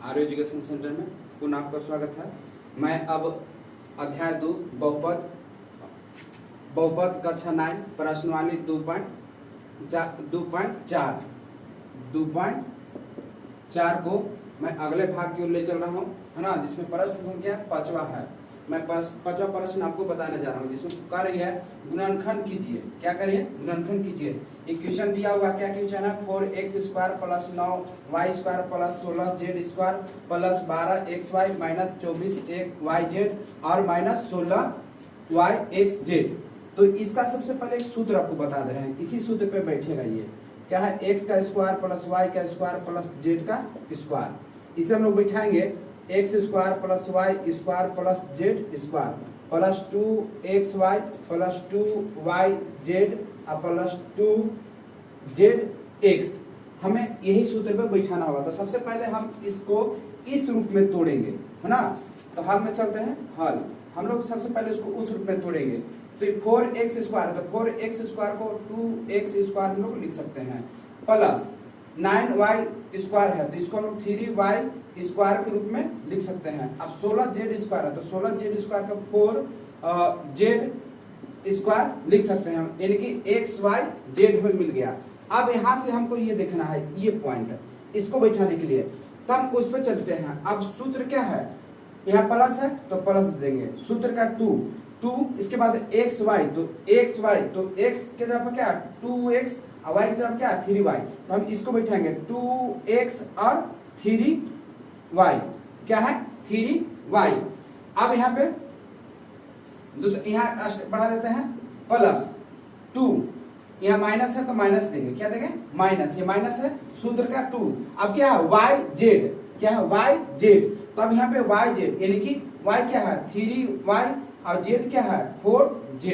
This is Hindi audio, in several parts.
आर्य एजुकेशन सेंटर में पुनः आपका स्वागत है। मैं अब अध्याय 2 बहुपद कक्षा 9 प्रश्नवाली 2.4 को मैं अगले भाग की ओर ले चल रहा हूँ, है ना, जिसमें प्रश्न संख्या 5वां है। मैं 5वां प्रश्न आपको बताने जा रहा हूँ, जिसमें कह रही है गुणनखंड कीजिए। क्या करिए? गुणनखंड कीजिए। इक्वेशन दिया हुआ क्या क्वेश्चन है? 4x² + 9y² + 16z² + 12xy - 24yz और -16yxz। तो इसका सबसे पहले एक सूत्र आपको बता दे रहे हैं, इसी सूत्र पे बैठेगा। ये क्या है? x² + y² + z का स्क्वायर। इसे हम लोग बैठाएंगे x² + y² + z² plus 2xy + 2yz plus 2zx। हमें यही सूत्र पे बैठाना होगा। तो सबसे पहले हम इसको इस रूप में तोड़ेंगे, है ना। तो हल में चलते हैं। हल हम लोग सबसे पहले इसको उस रूप में तोड़ेंगे। तो 4x² है, तो 4x² को 2x² हम लोग लिख सकते हैं, प्लस 9y² है, तो इसको हम लोग 3y² के रूप में लिख सकते हैं। अब 16z² है, तो 16z² का 4z² लिख सकते हैं, यानी कि xyz हमें मिल गया। अब यहाँ से हमको ये देखना है, ये पॉइंट, इसको बैठाने के लिए तो हम उस पर चलते हैं। अब सूत्र क्या है? यहाँ प्लस है तो प्लस देंगे, सूत्र का 2 इसके बाद xy, तो xy तो x के जगह पर क्या 2x और y की जगह क्या 3y, तो हम इसको बैठाएंगे 2x और 3y, क्या है 3y। अब यहाँ पे यहाँ बढ़ा देते हैं प्लस 2, यहाँ माइनस है तो माइनस देंगे, क्या देंगे माइनस, ये माइनस है, सूत्र का 2। अब क्या है yz, क्या है yz, तो अब यहाँ पे yz यानी कि y क्या है 3y और z क्या है 4z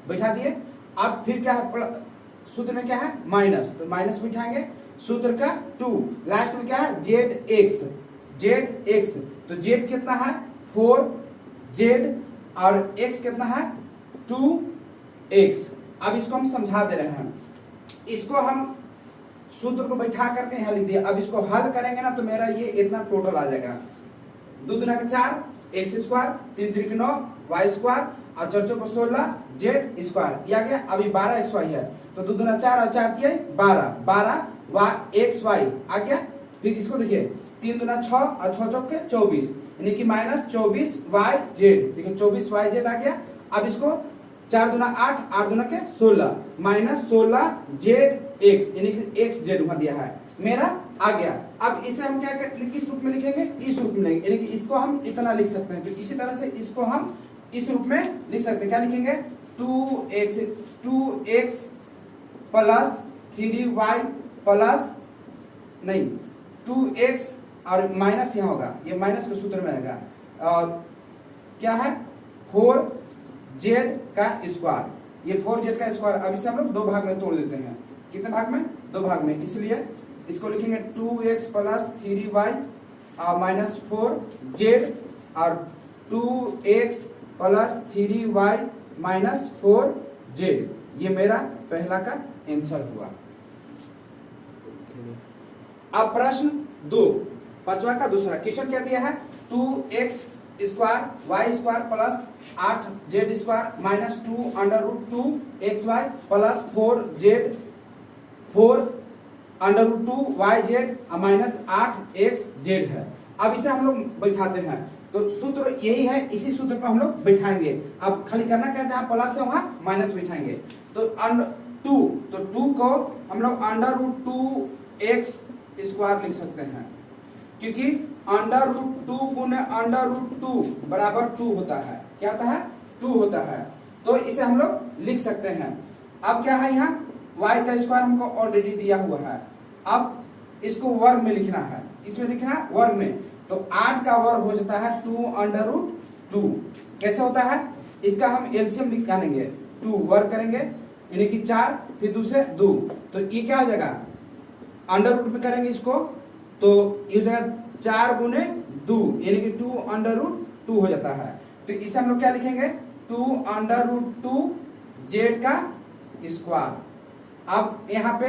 बैठा दिए। अब फिर क्या है सूत्र में क्या है माइनस, तो माइनस बिठाएंगे, सूत्र का 2। लास्ट में क्या है zx, तो z कितना है 4z और x कितना है 2x। अब इसको हम समझा दे रहे हैं, इसको हम सूत्र को बैठा करके यहाँ लिख दिया। अब इसको हल करेंगे ना तो मेरा ये इतना टोटल आ जाएगा, 2 दूना 4 x², 3 3 9 y² और 4 4 16 z², ये आ गया। अभी 12xy है, तो 2 दूना 4 और 4 3 12 xy आ गया। फिर इसको देखिए 3 दूना 6 और 6 चौक के 24, यानी कि -24yz, देखिए 24yz आ गया। अब इसको 4 दूना 8 8 दूना के 16 -16zx, यानी कि xz वहां दिया है मेरा आ गया। अब इसे हम क्या किस रूप में लिखेंगे? इस रूप में लिखेंगे, यानी कि इसको हम इतना लिख सकते हैं। तो इसी तरह से इसको हम इस रूप में लिख सकते हैं। क्या लिखेंगे 2x प्लस 3y प्लस नहीं 2x और माइनस यहाँ होगा, ये माइनस के सूत्र में आएगा, क्या है 4z का स्क्वायर, ये 4z का स्क्वायर। अब इसे हम लोग 2 भाग में तोड़ देते हैं। कितने भाग में? 2 भाग में, इसलिए इसको लिखेंगे 2x प्लस 3y और -4z और 2x प्लस 3y -4z। ये मेरा पहला का आंसर हुआ। अब प्रश्न 2 5वां का दूसरा क्वेश्चन क्या दिया है? 2x² y² plus 8z² -2√2xy plus 4√2yz -8xz है। अब इसे हम लोग बैठाते हैं, तो सूत्र यही है, इसी सूत्र पर हम लोग बैठाएंगे। अब खाली करना क्या है, जहाँ प्लस है वहाँ माइनस बैठाएंगे। तो 2 को हम लोग √2x² लिख सकते हैं, क्योंकि √2 गुने √2 बराबर 2 होता है। क्या होता है? 2 होता है। तो इसे हम लोग लिख सकते हैं। अब क्या है, यहाँ y का स्क्वायर हमको ऑलरेडी दिया हुआ है। अब इसको वर्ग में लिखना है। किसमें लिखना है? वर्ग में। तो 8 का वर्ग हो जाता है 2√2। कैसे होता है? इसका हम एलसीएम निकालेंगे, 2 वर्ग करेंगे यानी कि 4, फिर दूसरे 2, तो ये क्या हो जाएगा अंडर रूट में करेंगे इसको, तो ये हो जाएगा 4 गुने 2 यानी कि 2√2 हो जाता है। तो इसे हम लोग क्या लिखेंगे 2√2z का स्क्वायर। अब यहाँ पे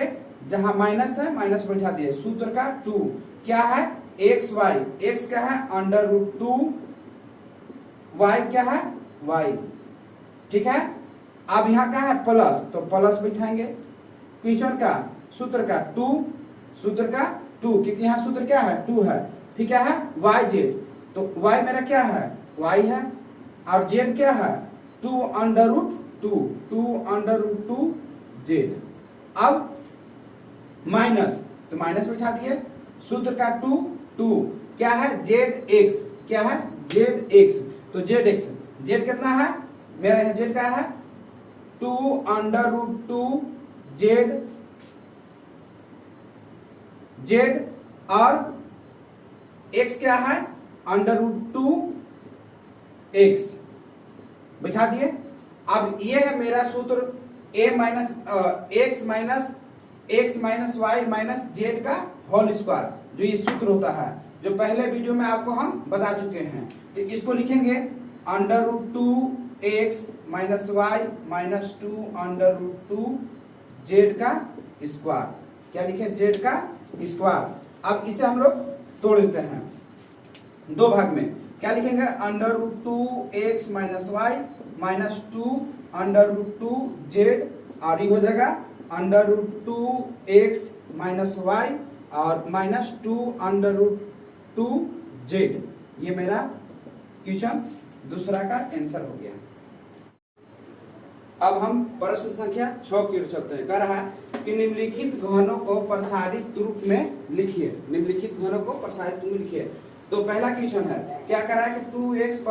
जहां माइनस है माइनस बैठा दिए, सूत्र का 2 क्या है एक्स वाई, एक्स क्या है √2, वाई क्या है वाई, ठीक है। अब यहाँ क्या है प्लस, तो प्लस बिठाएंगे, क्वेश्चन का सूत्र का 2, सूत्र का 2, क्योंकि यहाँ सूत्र क्या है 2 है, ठीक क्या है वाई जेड, तो वाई मेरा क्या है वाई है, और जेड क्या है 2√2 जेड। अब माइनस, तो माइनस बिठा दिए, सूत्र का 2 क्या है जेड एक्स, क्या है जेड एक्स, तो जेड एक्स, जेड कितना है मेरा यहाँ जेड क्या है 2√2 जेड, जेड, और एक्स क्या है √2 एक्स, बिठा दिए। अब ये है मेरा सूत्र x minus y minus z का होल स्क्वायर, जो ये सूत्र होता है, जो पहले वीडियो में आपको हम बता चुके हैं। तो इसको लिखेंगे √2 x minus y minus 2√2 z का स्क्वायर, क्या लिखे जेड का स्क्वायर। अब इसे हम लोग तोड़ देते हैं दो भाग में, क्या लिखेंगे √2 x minus y minus 2√2 z, और ये हो जाएगा √2 एक्स माइनस वाई और माइनस 2√2 जेड। ये मेरा क्वेश्चन दूसरा का आंसर हो गया। अब हम प्रश्न संख्या 6 की ओर चलते हैं। कह रहा है कि निम्नलिखित घनों को प्रसारित रूप में लिखिए, निम्नलिखित घनों को प्रसारित रूप में लिखिए। तो पहला क्वेश्चन है, क्या कर रहा है कि 2x +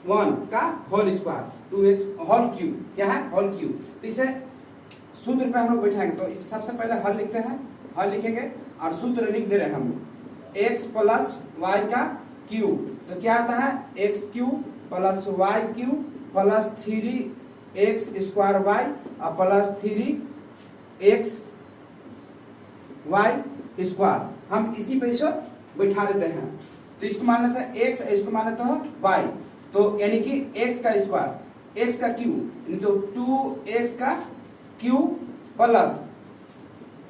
1 का whole square, 2x whole cube, क्या है होल क्यूब। तो इसे सूत्र पे हम लोग बैठाएंगे, तो इसे सबसे पहले हल लिखते हैं, हल लिखेंगे और सूत्र लिख दे रहे हैं हम x + y का क्यूब, तो क्या आता है x³ + y³ + 3x² y और +3xy²। हम इसी पे इसे बैठा देते हैं, तो इसको मान लेते हैं x, इसको मान लेते हैं y, तो यानी कि x का स्क्वायर, x का क्यूब, तो 2x का क्यूब प्लस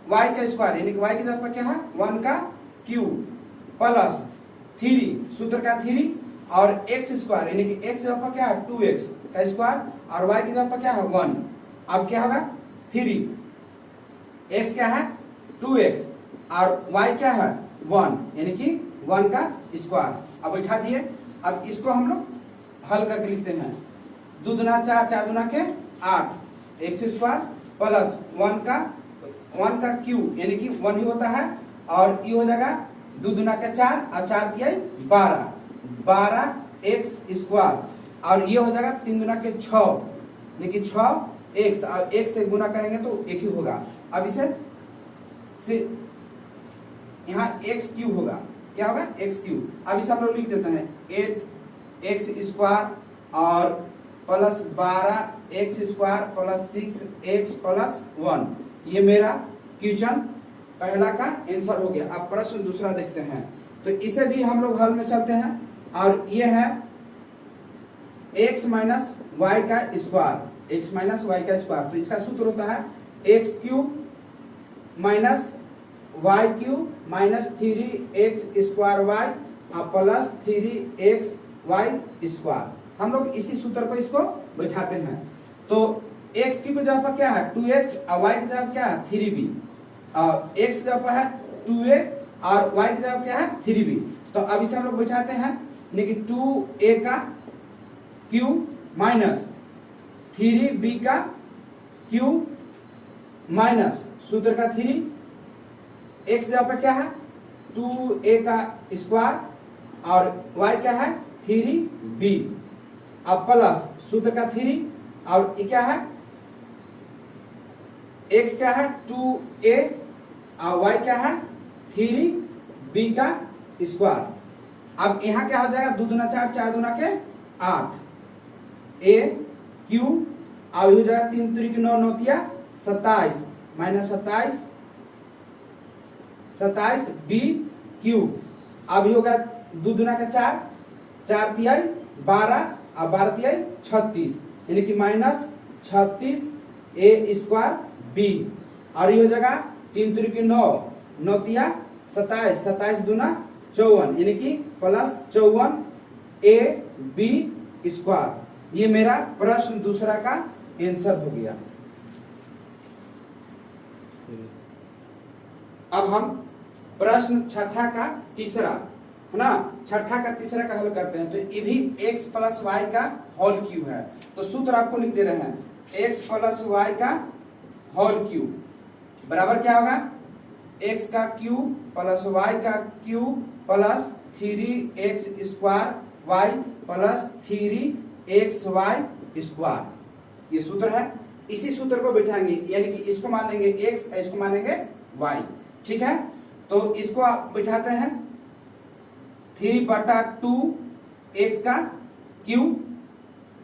y का स्क्वायर, यानी कि y की जगह पर क्या है 1 का क्यूब प्लस 3, सूत्र का 3, और x², यानी कि x जगह पर क्या है 2x का स्क्वायर और y की जगह पर क्या है 1। अब क्या होगा 3, x क्या है 2x और y क्या है 1, यानी कि 1 का स्क्वायर। अब बैठा दिए, अब इसको हम लोग हल करके लिखते हैं, 2 दूना 4, 4 दूना के 8, x² प्लस 1 का क्यूब, यानी कि 1 ही होता है, और ये हो जाएगा 2 दूना के 4 और 4 दिया 12x², और ये हो जाएगा 3 दूना के 6, यानी कि 6x, और 1 से गुना करेंगे तो 1 ही होगा। अब इसे यहाँ x³ होगा, क्या होगा x³। अब इसे हम लोग लिख देते हैं 8x² और plus 12x² plus 6x plus 1। ये मेरा क्वेश्चन पहला का आंसर हो गया। अब प्रश्न दूसरा देखते हैं, तो इसे भी हम लोग हल में चलते हैं, और ये है x माइनस वाई का स्क्वायर, x माइनस वाई का स्क्वायर, तो इसका सूत्र होता है x³ minus y³ minus 3x² y और प्लस 3xy²। हम लोग इसी सूत्र पर इसको बैठाते हैं, तो x की जगह पर क्या है 2x और y की जगह क्या है 3b, और x की जगह पर है 2a और y की जगह क्या है 3b। तो अब इसे हम लोग बैठाते हैं, यानी कि 2a का क्यूब माइनस 3b का क्यूब माइनस सूत्र का 3, x जगह पर क्या है 2a का स्क्वायर और y क्या है 3b, अब प्लस सूत्र का 3, और ये क्या है x क्या है 2a और y क्या है 3b का स्क्वायर। अब यहाँ क्या हो जाएगा 2 दूना 4, 4 दूना के 8, a क्यूब, और हो जाएगा 3 3 9 9 27 माइनस 27 b क्यूब। अब ये होगा 2 दूना का 4, 4 तिहाई 12 और 12 तिहाई 36, यानी कि माइनस 36a² b, और ये हो जाएगा 3 3 9 9 तिया 27, 27 दूना 54 यानी कि प्लस 54 AB स्क्वायर। ये मेरा प्रश्न दूसरा का आंसर हो गया। अब हम प्रश्न छठा का तीसरा है ना, छठा का तीसरा का हल करते हैं। तो ये भी x प्लस वाई का होल क्यूब है। तो सूत्र आपको लिख दे रहे हैं, x प्लस वाई का होल क्यूब बराबर क्या होगा, x का क्यूब प्लस y का cube plus 3x square y plus 3xy square. ये सूत्र है। इसी सूत्र को बैठाएंगे, यानी कि इसको मानेंगे x, इसको मानेंगे y। ठीक है, तो इसको आप बैठाते हैं 3/2 x का क्यूब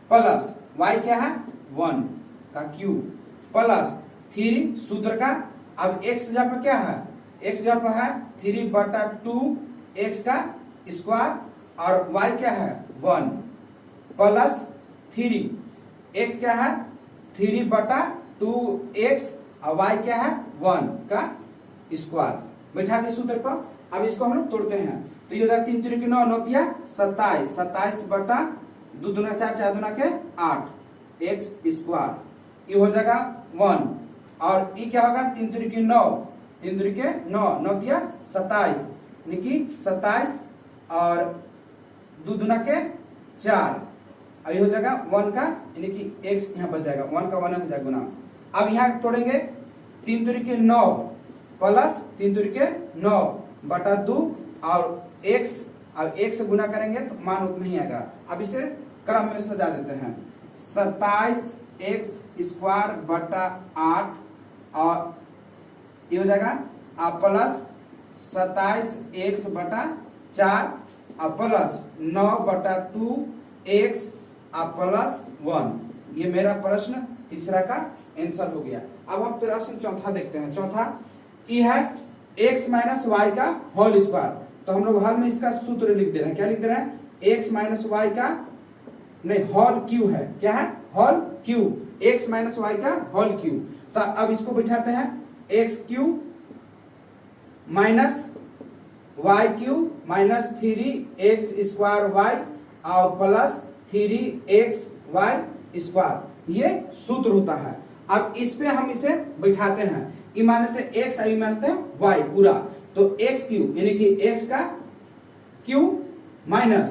प्लस y क्या है 1 का क्यूब प्लस 3 सूत्र का। अब x जब क्या है, x जब है 3/2 x का स्क्वायर और y क्या है 1 प्लस 3 x क्या है 3/2 x और y क्या है 1 का स्क्वायर। बैठा दे सूत्र पर। अब इसको हम लोग तोड़ते हैं। तो ये हो जाएगा 3 3 9 9 दिया 27, 27/2 दूना 4 4 दूना के 8 x स्क्वायर। ये हो जाएगा 1 और ये क्या होगा 3 3 9, 3 3 9 9 दिया 27 यानी कि 27 और 2 दूना के 4। अब ये हो जाएगा 1 का यानी कि x यहाँ बच जाएगा, 1 का 1 हो जाएगा गुना। अब यहाँ तोड़ेंगे 3 3 9 प्लस 3 3 9/2 और x, अब x से गुना करेंगे तो मान उतना ही आएगा। अब इसे क्रम में सजा देते हैं, 27x स्क्वायर बटा 8 और ये हो जाएगा आप प्लस 27x बटा 4 और प्लस 9/2 x और प्लस 1। ये मेरा प्रश्न तीसरा का आंसर हो गया। अब हम प्रश्न चौथा देखते हैं। चौथा ये है x माइनस वाई का होल स्क्वायर। तो हम लोग हल में इसका सूत्र लिख दे रहे हैं। क्या लिख दे रहे हैं, x माइनस वाई का नहीं होल क्यूब है, क्या है whole cube, x minus y का होल क्यूब। तो अब इसको बैठाते हैं x cube minus y cube minus 3x square y और प्लस 3xy स्क्वायर। ये सूत्र होता है। अब इस पे हम इसे बैठाते हैं, ये मानते हैं x, अभी मानते हैं y पूरा। तो x क्यूब यानी कि x का क्यूब माइनस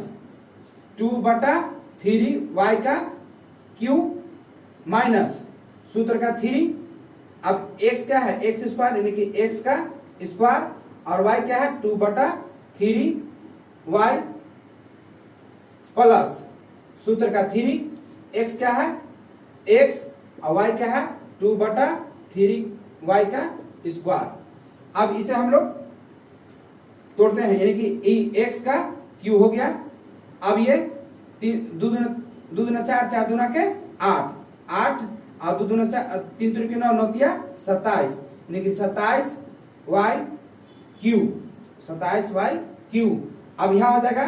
2/3 y का क्यूब माइनस सूत्र का 3। अब x क्या है x स्क्वायर यानी कि x का स्क्वायर और y क्या है 2/3 y प्लस सूत्र का 3। x क्या है x और y क्या है 2/3 y का स्क्वायर। अब इसे हम लोग तोड़ते हैं, यानी कि x का क्यूब हो गया। अब ये 2 दूना 4 4 दूना के 8 8 और 2 दूना 4 3 3 9 9 दिया 27 यानी कि 27y क्यूब, 27y क्यूब। अब यहाँ हो जाएगा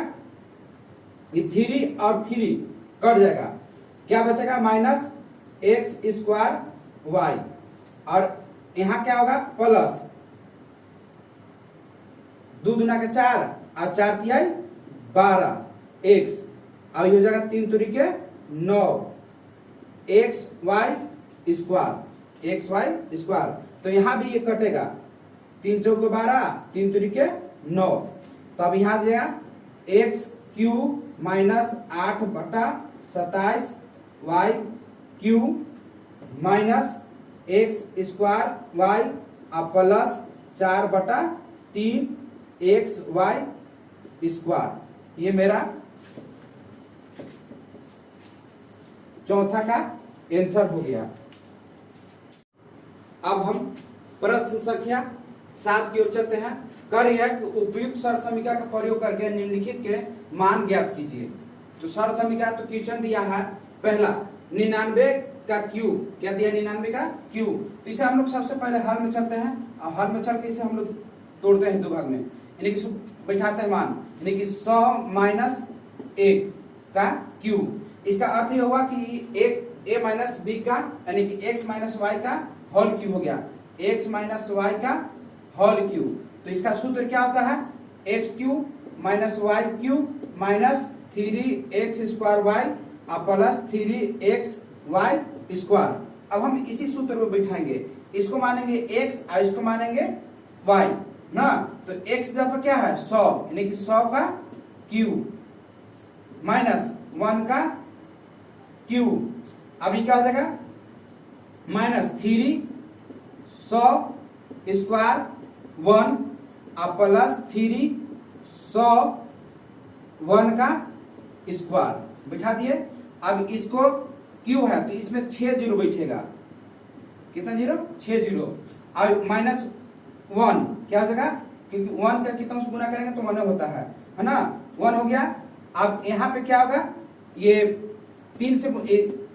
ये 3 और 3 कट जाएगा, क्या बचेगा माइनस x स्क्वायर y और यहाँ क्या होगा प्लस 2 दूना के 4 और 4 तिहाई 12 x। अब ये हो जाएगा 3 3 के 9 xy स्क्वायर। तो यहाँ भी ये कटेगा 3 चौके 12 3 3 के 9। तो अब यहाँ जाएगा x cube minus 8/27 y cube minus x square y और प्लस 4/3 xy स्क्वायर। ये मेरा चौथा का आंसर हो गया। अब हम प्रश्न संख्या 7 की ओर चलते हैं। कार्य है कि उपयुक्त सर समीकरण का प्रयोग करके निम्नलिखित के मान ज्ञात कीजिए। तो सर समीकरण तो क्वेश्चन दिया है पहला 99 का क्यूब, क्या दिया 99 का क्यूब। तो इसे हम लोग सबसे पहले हल में चलते हैं और हल में चल के इसे हम लोग तोड़ते हैं 2 भाग में, यानी कि बैठाते हैं मान, यानी कि 100 माइनस 1 का क्यूब। इसका अर्थ ये हुआ कि a माइनस बी का यानी कि x माइनस वाई का होल क्यूब हो गया, x माइनस वाई का होल क्यूब। तो इसका सूत्र क्या होता है x cube minus y cube minus 3x square y plus 3x y square. अब हम इसी सूत्र में बैठाएंगे, इसको मानेंगे x और इसको मानेंगे y ना। तो x जब क्या है 100 यानी कि 100 का क्यूब माइनस 1 का क्यूब, अभी क्या हो जाएगा माइनस 3 100 स्क्वायर 1 प्लस 3 100 1 का स्क्वायर बिठा दिए। अब इसको क्यू है तो इसमें 6 जीरो बैठेगा, कितना जीरो 6 जीरो, और माइनस 1 क्या हो जाएगा क्योंकि 1 का कितना से गुना करेंगे तो 1 होता है ना, 1 हो गया। अब यहाँ पे क्या होगा ये 3 से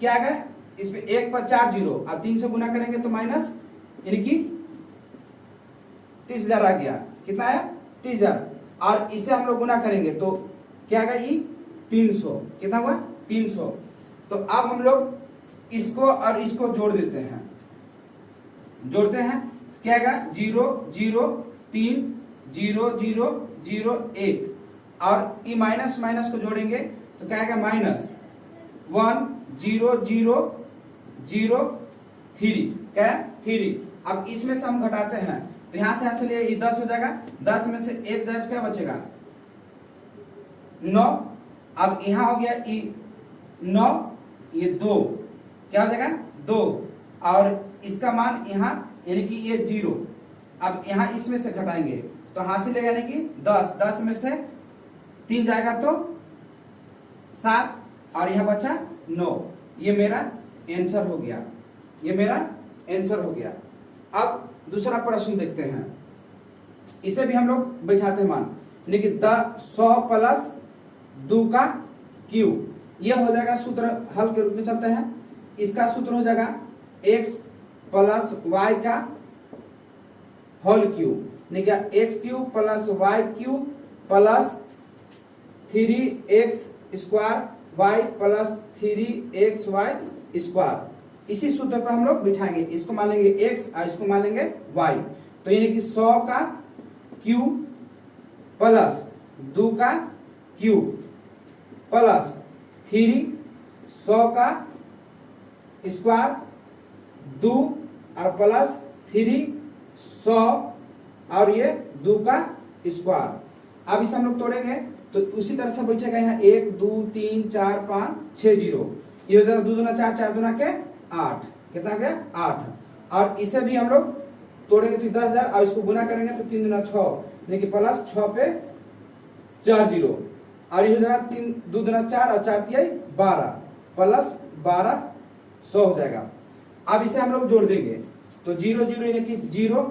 क्या आएगा इसमें 1 पर 4 जीरो, अब 3 से गुना करेंगे तो माइनस यानी कि 30,000 आ गया, कितना आया 30,000, और इसे हम लोग गुना करेंगे तो क्या आएगा ये 300, कितना हुआ 300। तो अब हम लोग इसको और इसको जोड़ देते हैं, जोड़ते हैं क्या आएगा 0 0 3 0 0 0 1, और ये माइनस माइनस को जोड़ेंगे तो क्या आएगा माइनस 1 0 0 0 3, क्या है 3। अब इसमें से हम घटाते हैं तो यहाँ से लिए ये 10 हो जाएगा, 10 में से 1 जाए तो क्या बचेगा 9। अब यहाँ हो गया ये 9, ये 2 क्या हो जाएगा 2, और इसका मान यहाँ यानी कि ये 0। अब यहाँ इसमें से घटाएंगे तो हासिल लेगा यानी कि 10, 10 में से 3 जाएगा तो 7, और यहाँ बचा 9। ये मेरा आंसर हो गया, ये मेरा आंसर हो गया। अब दूसरा प्रश्न देखते हैं, इसे भी हम लोग बैठाते हैं मान, यानी कि 100 प्लस 2 का क्यूब, ये हो जाएगा सूत्र हल के रूप में चलते हैं। इसका सूत्र हो जाएगा x प्लस वाई का होल क्यूब, यानी क्या x cube plus y cube plus 3x square y plus 3x y square. इसी सूत्र पर हम लोग बिठाएंगे, इसको मान लेंगे x और इसको मान लेंगे y। तो यानी कि 100 का क्यूब प्लस 2 का क्यूब प्लस 3 100 का स्क्वायर 2 और प्लस 3 100 और ये 2 का स्क्वायर। अब इसे हम लोग तोड़ेंगे तो उसी तरह से बैठेगा यहाँ 1 2 3 4 5 6 जीरो, ये हो जाएगा 2 दूना 4 4 दूना के 8, कितना आ गया 8। और इसे भी हम लोग तोड़ेंगे तो 10,000 और इसको गुना करेंगे तो 3 दूना 6, यानी कि प्लस 6 पे 4 जीरो, और ये हो जाएगा 3 2 दूना 4 और 4 तिहाई 12 प्लस 12 100 हो जाएगा। अब इसे हम लोग जोड़ देंगे तो 0 0 यानी कि 0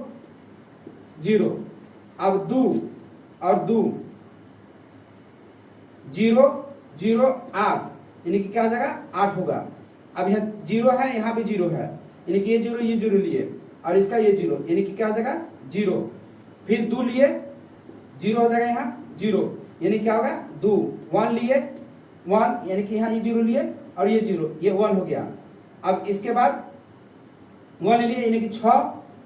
0, अब 2 और 2 0 0 8, यानी कि क्या हो जाएगा 8 होगा। अब यहाँ 0 है यहाँ भी 0 है, यानी कि ये 0 लिए और इसका ये 0, यानी कि क्या हो जाएगा 0, फिर 2 लिए 0 हो जाएगा यहाँ 0, यानी क्या होगा 2, 1 लिए 1, यानी कि यहाँ ये 0 लिए और ये 0, ये 1 हो गया। अब इसके बाद 1 लिए यानी कि 6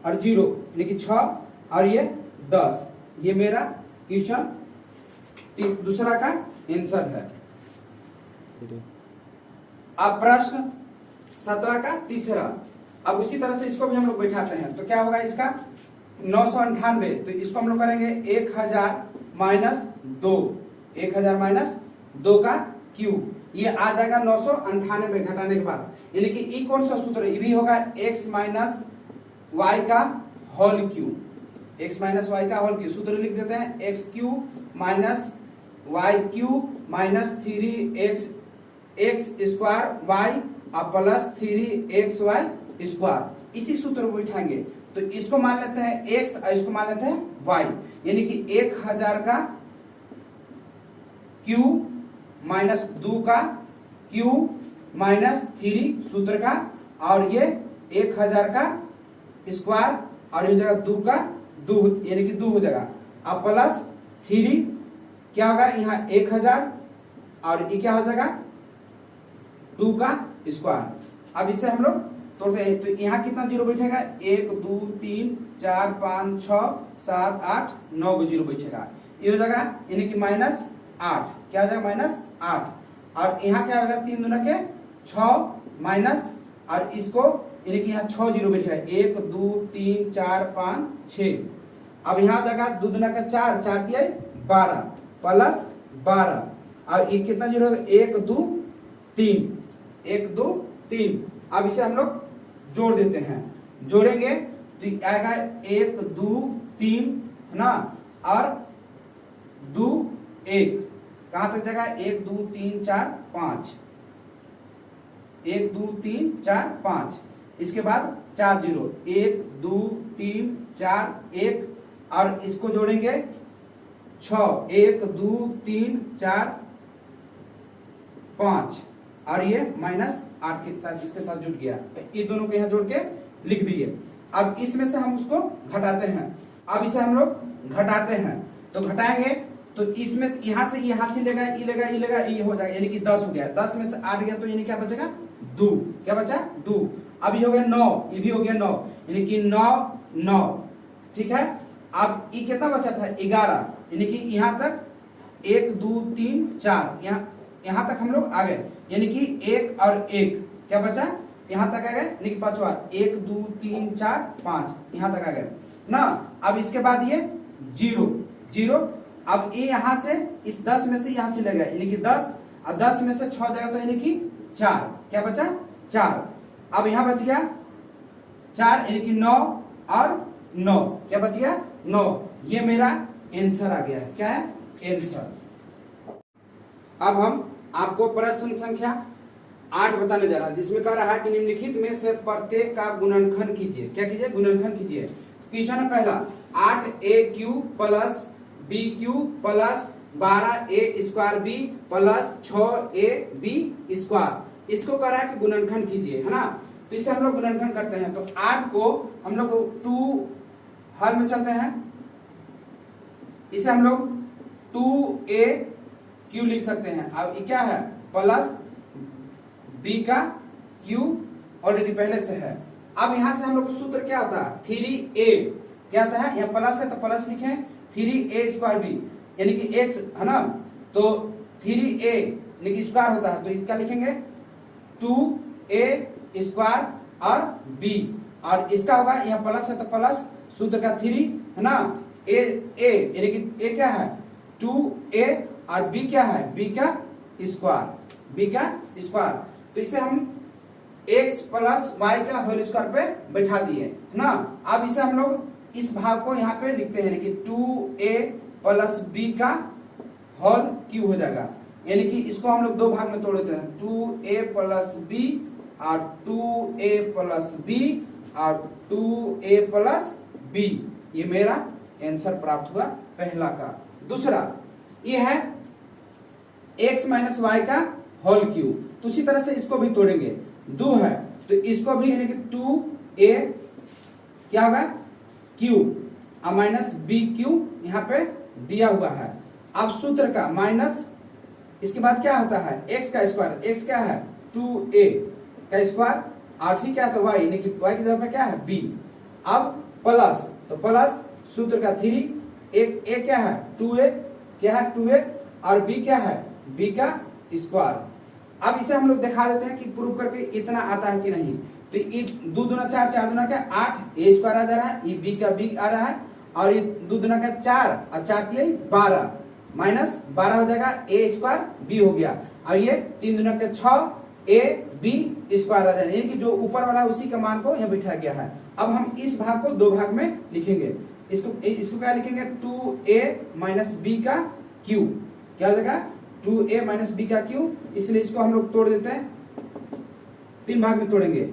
और 0, यानी कि 6 और ये 10। ये मेरा क्वेश्चन दूसरा का आंसर है। अब प्रश्न 17 का तीसरा, अब उसी तरह से इसको भी हम लोग बैठाते हैं तो क्या होगा इसका 998, तो इसको हम लोग करेंगे 1000 माइनस 2, 1000 माइनस 2 का क्यूब, ये आ जाएगा 998 घटाने के बाद, यानी कि ये कौन सा सूत्र है, ये भी होगा x माइनस वाई का whole cube, x minus y का होल क्यूब। सूत्र लिख देते हैं x cube minus y cube minus 3x square y plus 3x y square. इसी सूत्र को बिठाएंगे तो इसको मान लेते हैं x और इसको मान लेते हैं y, यानी कि 1000 का क्यूब माइनस 2 का क्यूब माइनस 3 सूत्र का, और ये 1000 का स्क्वायर और ये हो जाएगा 2 का 2, यानी कि 2 हो जाएगा, अब प्लस 3 क्या होगा यहाँ 1000 और ये क्या हो जाएगा 2 का स्क्वायर। अब इसे हम लोग तोड़ते हैं तो यहाँ कितना जीरो बैठेगा 1 2 3 4 5 6 7 8 9 जीरो बैठेगा, ये हो जाएगा यानी कि -8, क्या हो जाएगा -8, और यहाँ क्या होगा 3 दूना के 6 माइनस, और इसको यानी कि यहाँ 6 जीरो बैठेगा 1 2 3 4 5 6। अब यहाँ जाएगा 2 दूना का 4, 4 दिया 12 प्लस 12, और ये कितना जीरो होगा 1 2 3, 1 2 3। अब इसे हम लोग जोड़ देते हैं, जोड़ेंगे तो आएगा 1 2 3 है ना, और 2 1, कहाँ तक जाएगा 1 2 3 4 5, 1 2 3 4 5, इसके बाद 4 जीरो 1 2 3 4 1, और इसको जोड़ेंगे 6 1 2 3 4 5, और ये -8 के साथ इसके साथ जुड़ गया, ये दोनों को यहाँ जोड़ के लिख दिए। अब इसमें से हम उसको घटाते हैं, अब इसे हम लोग घटाते हैं, तो घटाएंगे तो इसमें यहाँ से लेगा, ये लेगा, ये लेगा, ये हो जाएगा यानी कि 10 हो गया, 10 में से 8 गया तो यानी क्या बचेगा 2, क्या बचा 2। अब ये हो गया 9, ये भी हो गया 9, यानी कि 9 9, ठीक है। अब ये कितना बचा था 11, यानी कि यहाँ तक 1 2 3 4, यहाँ तक हम लोग आ गए, यानी कि 1 और 1 क्या बचा यहाँ तक आ गए, यानी कि पांचवा 1 2 3 4 5, यहाँ तक आ गए ना। अब इसके बाद ये 0 0, अब ये यहाँ से इस 10 में से यहाँ से ले गया, यानी कि 10, और 10 में से 6 जाएगा तो यानी कि 4, क्या बचा 4। अब यहाँ बच गया 4, यानी कि 9 और 9, क्या बच गया 9। ये मेरा आंसर आ गया है, क्या है आंसर। अब हम आपको प्रश्न संख्या 8 बताने जा रहा है, जिसमें कह रहा है कि निम्नलिखित में से प्रत्येक का गुणनखंड कीजिए। क्या कीजिए, गुणनखंड कीजिए। क्वेश्चन पहला 8a³ plus b³ plus 12a² plus 6ab², इसको कह रहा है कि गुणनखंड कीजिए, है ना। तो इसे हम लोग गुणनखंड करते हैं, तो 8 को हम लोग 2 हल में चलते हैं, इसे हम लोग 2a³ लिख सकते हैं। अब ये क्या है प्लस b का क्यूब ऑलरेडी पहले से है। अब यहाँ से हम लोग सूत्र क्या होता है 3a, क्या होता है, यहाँ प्लस है तो प्लस लिखें 3a²b, यानी कि x है ना, तो 3a यानी कि स्क्वायर होता है, तो क्या लिखेंगे 2a² और b, और इसका होगा यहाँ प्लस है तो प्लस सूत्र का 3 है ना, a यानी कि a क्या है 2a और b क्या है b का स्क्वायर, तो इसे हम x प्लस वाई का होल स्क्वायर पे बैठा दिए ना। अब इसे हम लोग इस भाग को यहाँ पे लिखते हैं, यानी कि 2a प्लस b का होल क्यूब हो जाएगा, यानी कि इसको हम लोग 2 भाग में तोड़ देते हैं, 2a प्लस b और 2a प्लस b और 2a प्लस b। ये मेरा आंसर प्राप्त हुआ पहला का। दूसरा ये है x माइनस वाई का होल क्यूब, तो उसी तरह से इसको भी तोड़ेंगे, 2 है तो इसको भी यानी कि 2a क्या होगा क्यूब और माइनस b क्यूब यहाँ पे दिया हुआ है। अब सूत्र का माइनस, इसके बाद क्या होता है x का स्क्वायर, x क्या है 2a का स्क्वायर, और फिर क्या है तो y, यानी कि y की जगह पे क्या है b। अब प्लस, तो प्लस सूत्र का 3, एक a क्या है 2a, क्या है 2a, और b क्या है b का स्क्वायर। अब इसे हम लोग दिखा देते हैं कि प्रूव करके इतना आता है कि नहीं। तो ये 2 दूना 4, 4 दूना क्या 8 a² आ जा रहा है, ये b का b आ रहा है, और ये 2 दूना का 4 और 4 3 12 माइनस 12 हो जाएगा a² b हो गया, और ये 3 दूना का 6 a b² आ जाएगा, यानी कि जो ऊपर वाला उसी का मान को यहाँ बिठा गया है। अब हम इस भाग को 2 भाग में लिखेंगे, इसको क्या लिखेंगे 2a माइनस b का क्यूब, क्या हो जाएगा 2a माइनस b का क्यूब, इसलिए इसको हम लोग तोड़ देते हैं, 3 भाग में तोड़ेंगे,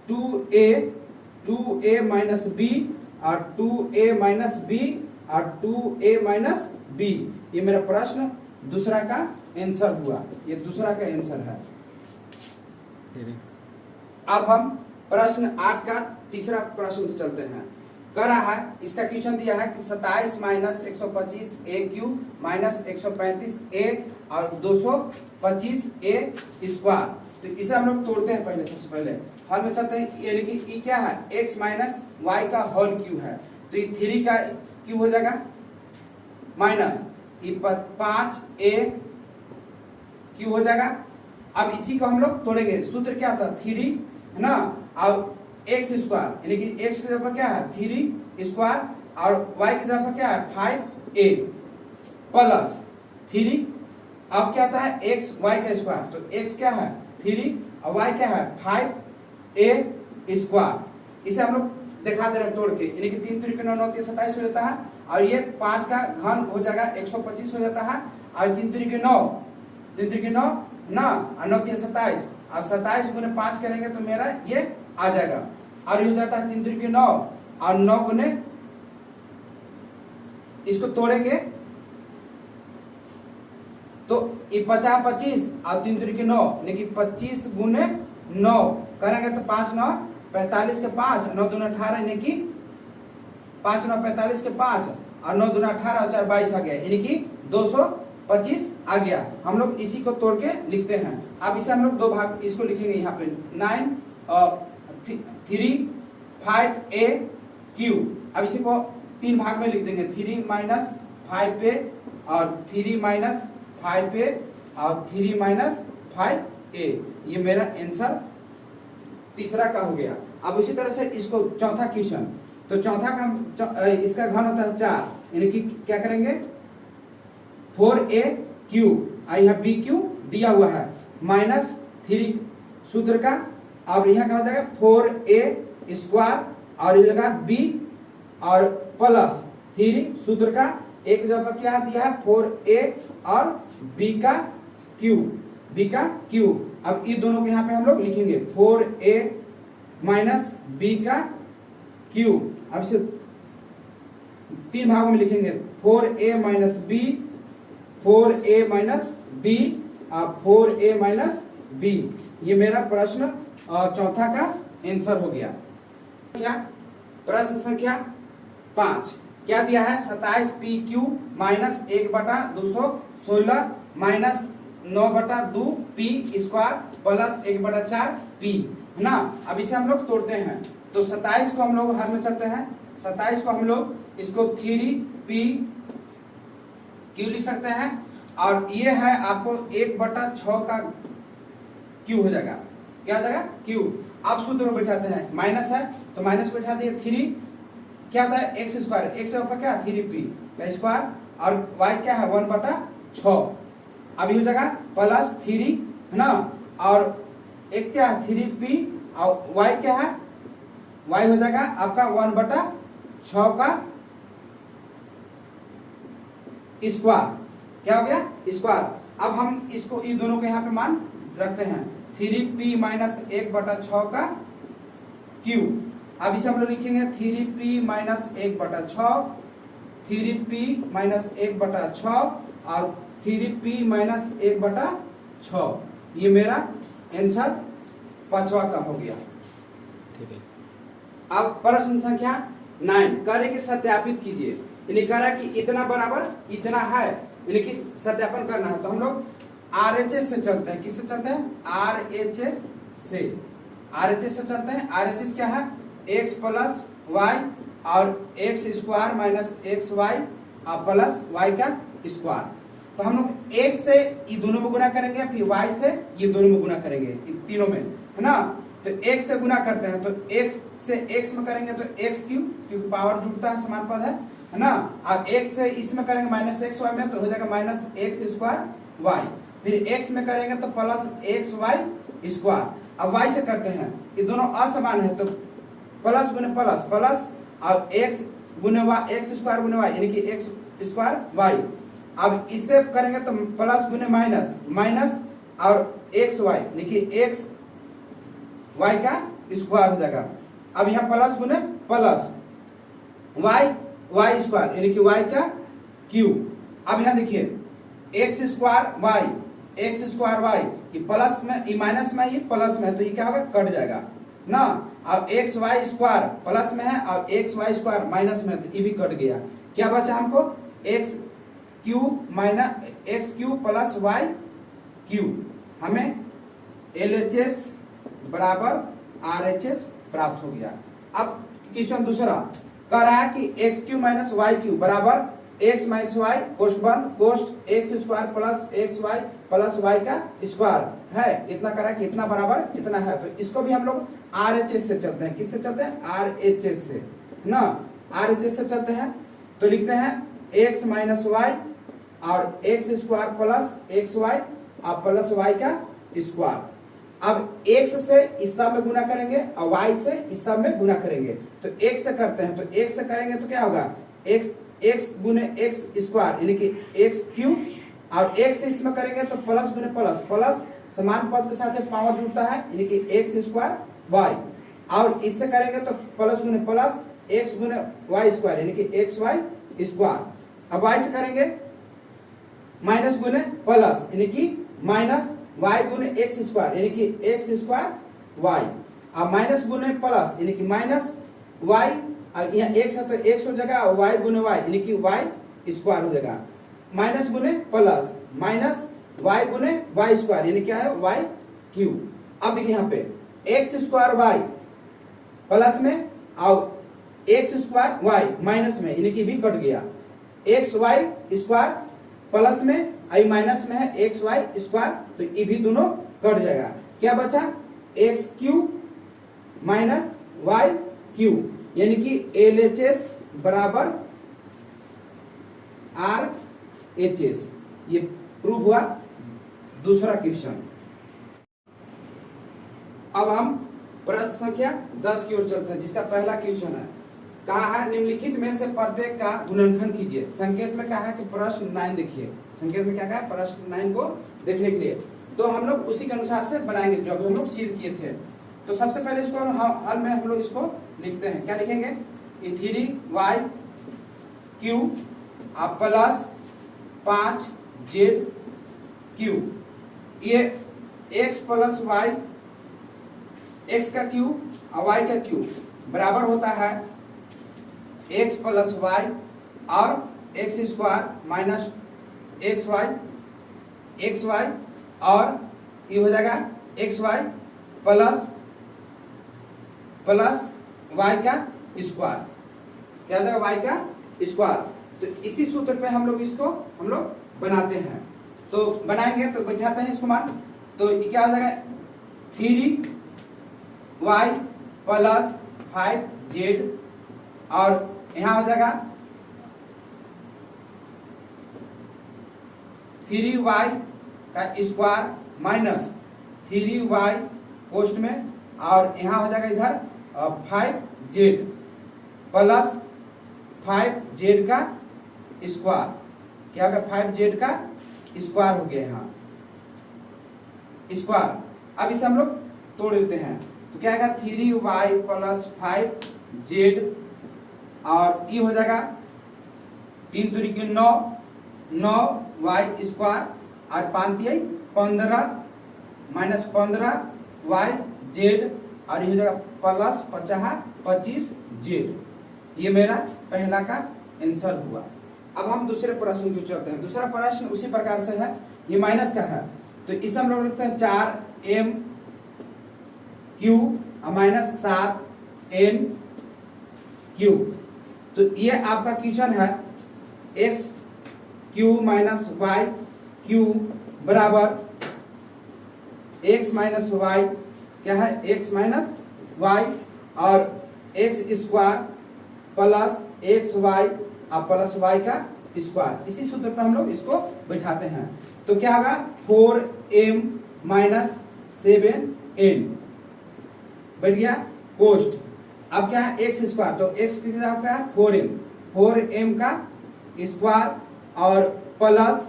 2a माइनस b और 2a माइनस b और 2a माइनस b। ये मेरा प्रश्न दूसरा का आंसर हुआ, ये दूसरा का आंसर है। अब हम प्रश्न 8 का तीसरा प्रश्न पे चलते हैं। कह रहा है, इसका क्वेश्चन दिया है कि 27 माइनस 125a³ माइनस 135a और 225a²। तो इसे हम लोग तोड़ते हैं पहले, सबसे पहले हल में चलते हैं, यानी कि ये क्या है x माइनस वाई का होल क्यूब है, तो ये 3 का क्यूब हो जाएगा, माइनस 5a क्यू हो जाएगा। अब इसी को हम लोग तोड़ेंगे, सूत्र क्या था 3 है ना, और एक्स स्क्वायर यानी कि एक्स की जगह पर क्या है 3 स्क्वायर और वाई की जगह पर क्या है 5a प्लस 3। अब क्या आता है एक्स वाई का स्क्वायर, तो एक्स क्या है 3 और वाई क्या है 5a स्क्वायर। इसे हम लोग दिखा दे रहे हैं तोड़ के, यानी कि 3 3 9 9 27 हो जाता है और ये 5 का घन हो जाएगा 125 हो जाता है और 3 3 9 3 3 9 ना और 9 3 27 और 27 गुने 5 करेंगे तो मेरा ये आ जाएगा और ये हो जाता है 3 3 9 और 9 गुने, इसको तोड़ेंगे तो ये 50 25 और 3 3 9 यानी कि 25 गुने 9 करेंगे तो 5 9 45 के 5 9 दूना 18 यानी कि 5 9 45 के 5 और 9 दूना 18 और 4 22 आ गया, यानी कि 225 आ गया। हम लोग इसी को तोड़ के लिखते हैं। अब इसे हम लोग दो भाग इसको लिखेंगे यहाँ पे 3 5a क्यू। अब इसी को 3 भाग में लिख देंगे 3 माइनस 5a और 3 माइनस 5a और 3 माइनस 5a। ये मेरा आंसर तीसरा का हो गया। अब इसी तरह से इसको चौथा क्वेश्चन, तो चौथा का इसका घन होता है 4 यानी कि क्या करेंगे 4a क्यू आई है b क्यू दिया हुआ है माइनस 3 सूत्र का। अब यहाँ क्या हो जाएगा 4a स्क्वायर और ये जगह b और प्लस 3 सूत्र का, एक जगह पर क्या दिया है 4a और b का क्यू। अब ये दोनों को यहाँ पे हम लोग लिखेंगे 4a माइनस b का क्यू। अब इसे 3 भागों में लिखेंगे 4a minus b 4a minus b और 4a माइनस b। ये मेरा प्रश्न चौथा का आंसर हो गया। क्या प्रश्न संख्या 5 क्या दिया है 27pq minus 1/216 minus 9/2p square plus 1/4p है ना। अब इसे हम लोग तोड़ते हैं तो 27 को हम लोग हर में चलते हैं, 27 को हम लोग इसको 3p क्यू लिख सकते हैं और ये है आपको 1/6 का क्यू हो जाएगा, क्या हो जाएगा क्यू। अब सूत्र में बैठाते हैं, माइनस है तो माइनस बैठा दिए 3 क्या होता है एक्स स्क्वायर, एक्स के ऊपर क्या 3p का स्क्वायर और y क्या है 1/6। अब ये हो जाएगा प्लस 3 है ना और एक क्या है 3p और y क्या है y हो जाएगा आपका 1/6 का स्क्वायर, क्या हो गया स्क्वायर। अब हम इसको इन दोनों के यहाँ पे मान रखते हैं 3p माइनस 1/6 का क्यू। अब इसे हम लोग लिखेंगे 3p माइनस 1/6 3p माइनस 1/6 और 3p माइनस 1/6। ये मेरा आंसर 5वां का हो गया। अब प्रश्न संख्या 9 कार्य के सत्यापित कीजिए, यानी कह रहा है कि इतना बराबर इतना है, यानी कि सत्यापन करना है। तो हम लोग RHS से चलते हैं, किससे चलते हैं RHS से चलते हैं। RHS क्या है x प्लस वाई और x square minus x y और प्लस वाई का स्क्वायर। तो हम लोग x से ये दोनों में गुना करेंगे फिर y से ये दोनों में गुना करेंगे, इन तीनों में है ना। तो x से गुना करते हैं तो x से x में करेंगे तो x क्यूब, क्योंकि पावर जुड़ता है समान पद है ना। अब x से इसमें करेंगे माइनस एक्स वाई में तो हो जाएगा माइनस एक्स स्क्वायर वाई, फिर x में करेंगे तो प्लस एक्स वाई स्क्वायर। अब y से करते हैं, ये दोनों असमान है तो प्लस गुने प्लस प्लस और x गुने वाई एक्स स्क्वायर गुने वाई यानी कि एक्स स्क्वायर वाई। अब इससे करेंगे तो प्लस गुने माइनस माइनस और एक्स वाई यानी कि एक्स वाई का स्क्वायर हो जाएगा। अब यहाँ प्लस गुने प्लस वाई वाई स्क्वायर यानी कि वाई का क्यू। अब यहाँ देखिए एक्स स्क्वायर वाई ये प्लस में ये माइनस में ये प्लस में है तो ये क्या होगा कट जाएगा ना। अब एक्स वाई स्क्वायर प्लस में है और एक्स वाई स्क्वायर माइनस में है तो ये भी कट गया। क्या बचा हमको x cube minus x cube plus y cube. हमें LHS बराबर RHS प्राप्त हो गया। अब क्वेश्चन दूसरा कह रहा है कि x cube minus y cube बराबर एक्स माइनस वाई कोष्ट बंद कोष्ट x square plus x y plus y का स्क्वायर है, इतना करा कि इतना बराबर इतना है। तो इसको भी हम लोग RHS से चलते हैं, किससे चलते हैं? RHS से ना, RHS से चलते हैं। तो लिखते हैं एक्स माइनस वाई और x square plus x y और प्लस वाई का स्क्वायर। अब x से इस सब में गुना करेंगे और y से इस सब में गुना करेंगे। तो x से करते हैं, तो x से करेंगे तो क्या होगा? x गुने x स्क्वायर यानी कि x क्यूब, और x से इसमें करेंगे तो प्लस गुने प्लस, प्लस समान पद के साथ पावर जुड़ता है यानी कि x स्क्वायर y, और इससे करेंगे तो प्लस गुने प्लस x गुने y स्क्वायर यानी कि x y स्क्वायर। अब y से करेंगे माइनस गुने प्लस यानी कि माइनस y गुने एक्स स्क्वायर यानी कि एक्स स्क्वायर y, और माइनस गुने प्लस यानी कि माइनस y, और यहाँ x है तो x हो जाएगा और y गुने y यानी कि y स्क्वायर हो जाएगा। माइनस गुने प्लस माइनस y गुने y स्क्वायर यानी क्या है? y cube. अब देखिए यहाँ पे एक्स स्क्वायर y प्लस में और एक्स स्क्वायर y माइनस में यानी कि भी कट गया, एक्स वाई स्क्वायर प्लस में आई माइनस में है एक्स वाई स्क्वायर, तो ये भी दोनों कट जाएगा। क्या बचा? X cube minus y cube यानी कि LHS बराबर RHS। ये प्रूव हुआ दूसरा क्वेश्चन। अब हम प्रश्न संख्या 10 की ओर चलते हैं, जिसका पहला क्वेश्चन है। कहा है निम्नलिखित में से प्रत्येक का गुणनखंड कीजिए। संकेत में कहा है कि प्रश्न 9 देखिए, संकेत में क्या कहा है? प्रश्न 9 को देखने के लिए तो हम लोग उसी के अनुसार से बनाएंगे जो अभी हम लोग सिद्ध किए थे। तो सबसे पहले इसको हल में हम लोग इसको लिखते हैं। क्या लिखेंगे? 3y cube plus 5z cube, ये x प्लस वाई, एक्स का क्यूब और y का क्यूब बराबर होता है x प्लस वाई और x square minus x y और ये हो जाएगा एक्स वाई प्लस वाई का स्क्वायर। क्या हो जाएगा? वाई का स्क्वायर। तो इसी सूत्र पे हम लोग इसको बनाते हैं। तो बनाएंगे तो बैठाते हैं इसको मान, तो ये क्या हो जाएगा? 3y प्लस 5z और यहाँ हो जाएगा 3y का स्क्वायर माइनस 3y पोस्ट में, और यहाँ हो जाएगा इधर 5z प्लस 5z का स्क्वायर। क्या होगा? 5z का स्क्वायर हो गया यहाँ स्क्वायर। अब इसे हम लोग तोड़ देते हैं तो क्या आएगा? 3y प्लस 5z और ये हो जाएगा 3 दूरी की 9y स्क्वायर और 5 15 माइनस 15y और ये हो जाएगा प्लस 25z। ये मेरा पहला का आंसर हुआ। अब हम दूसरे प्रश्न की चलते हैं। दूसरा प्रश्न उसी प्रकार से है, ये माइनस का है, तो इसे हम लोग लिखते हैं 4m cube minus 7n cube. तो ये आपका क्वेश्चन है x cube minus y cube बराबर x माइनस वाई, क्या है? x माइनस वाई और x square plus x y और प्लस वाई का स्क्वायर। इसी सूत्र पर हम लोग इसको बैठाते हैं। तो क्या होगा? 4m माइनस 7n बैठ गया पोस्ट। अब क्या है? एक्स स्क्वायर, तो एक्स की जगह क्या है? 4m का स्क्वायर और प्लस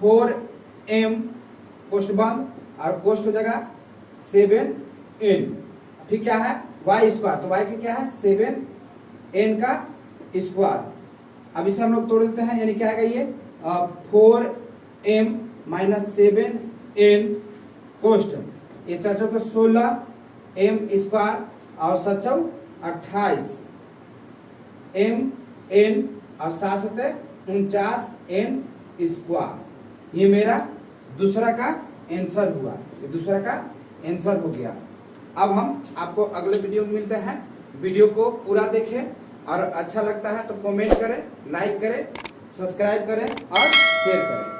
4m पोस्ट बंद और पोस्ट हो जाएगा 7n। फिर क्या है? y स्क्वायर, तो y की क्या है? 7n का स्क्वायर। अब इसे हम लोग तोड़ देते हैं, यानी क्या है? ये 4m माइनस 7n पोस्ट, ये 4 चौके 16m स्क्वायर और 7 चौक 28 mn और 7 सते 49n स्क्वायर। ये मेरा दूसरा का आंसर हुआ, ये दूसरा का आंसर हो गया। अब हम आपको अगले वीडियो में मिलते हैं। वीडियो को पूरा देखें और अच्छा लगता है तो कमेंट करें, लाइक करें सब्सक्राइब करें और शेयर करें।